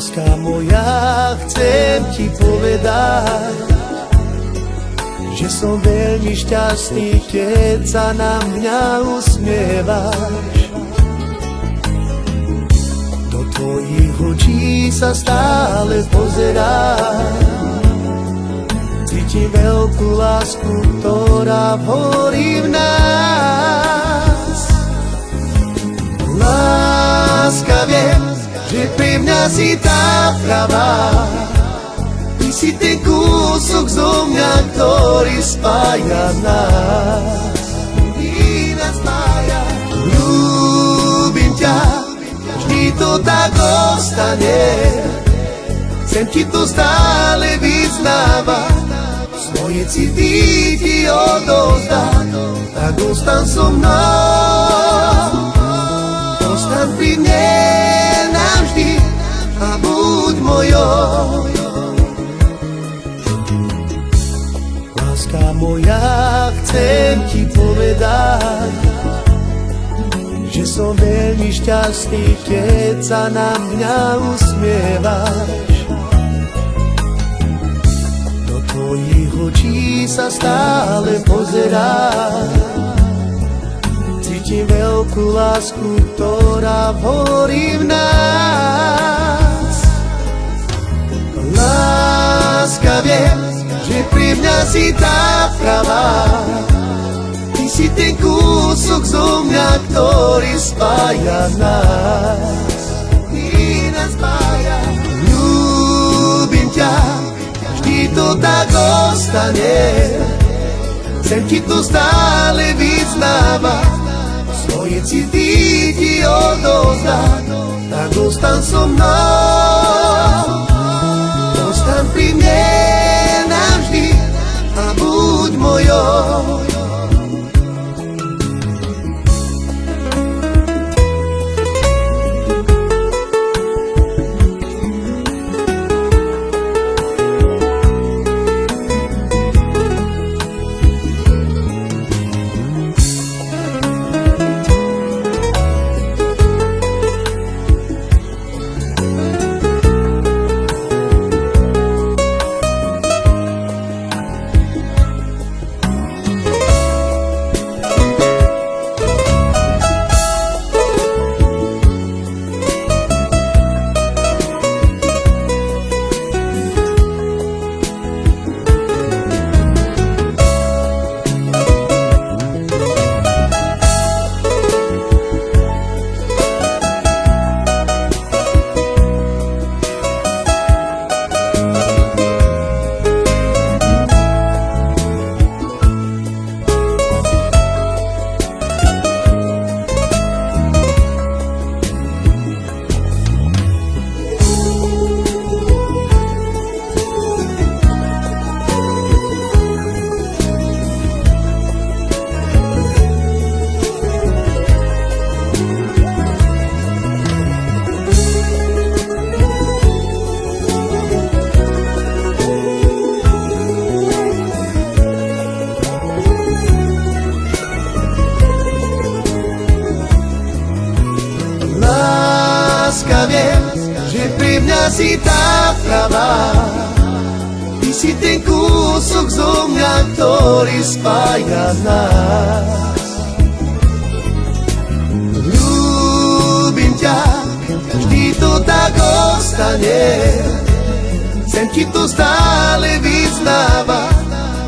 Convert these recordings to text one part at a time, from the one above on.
Láska moja, chcem ti povedať, že som veľmi šťastný, keď sa na mňa usmievaš. Do tvojich očí sa stále pozerám, cítim veľkú lásku, ktorá horí v nás. Láska, viem, že pre mňa si tá pravá. Ty si ten kúsok zo mňa, ktorý spája nás. Ty nás spája. Ľúbim ťa, vždy to tak ostane. Chcem ti to stále vyznávať, svoje city ti odovzdať. Tak ostan so mnou, ostan pri mne navždy a buď mojou. Láska moja, chcem ti povedať, že som veľmi šťastný, keď sa na mňa usmievaš. Do tvojich očí sa stále pozerám, cítim veľkú lásku, ktorá horí v nás. Láska, viem, že pri mňa si tá pravá. Ty si ten kúsok zo mňa, ktorý spája nás. Ty nás spája. Ľúbim ťa, vždy to tak ostane. Chcem ti to stále vyznávať, svoje city ti odovzdať. Tak ostan so mnou, ostan pri mne navždy a buď mojou. Láska, viem, že pri mňa si tá pravá. Ty si ten kúsok zo mňa, ktorý spája nás. Ľúbim ťa, vždy to tak ostane. Chcem ti to stále vyznávať,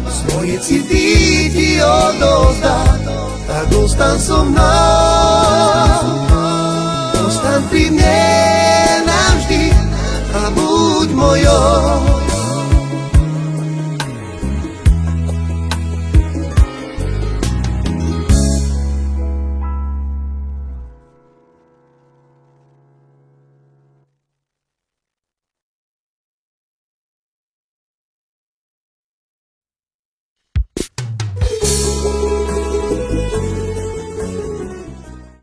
svoje city ti odovzdať. Tak ostan so mnou, ostan pri mne navždy a buď mojou.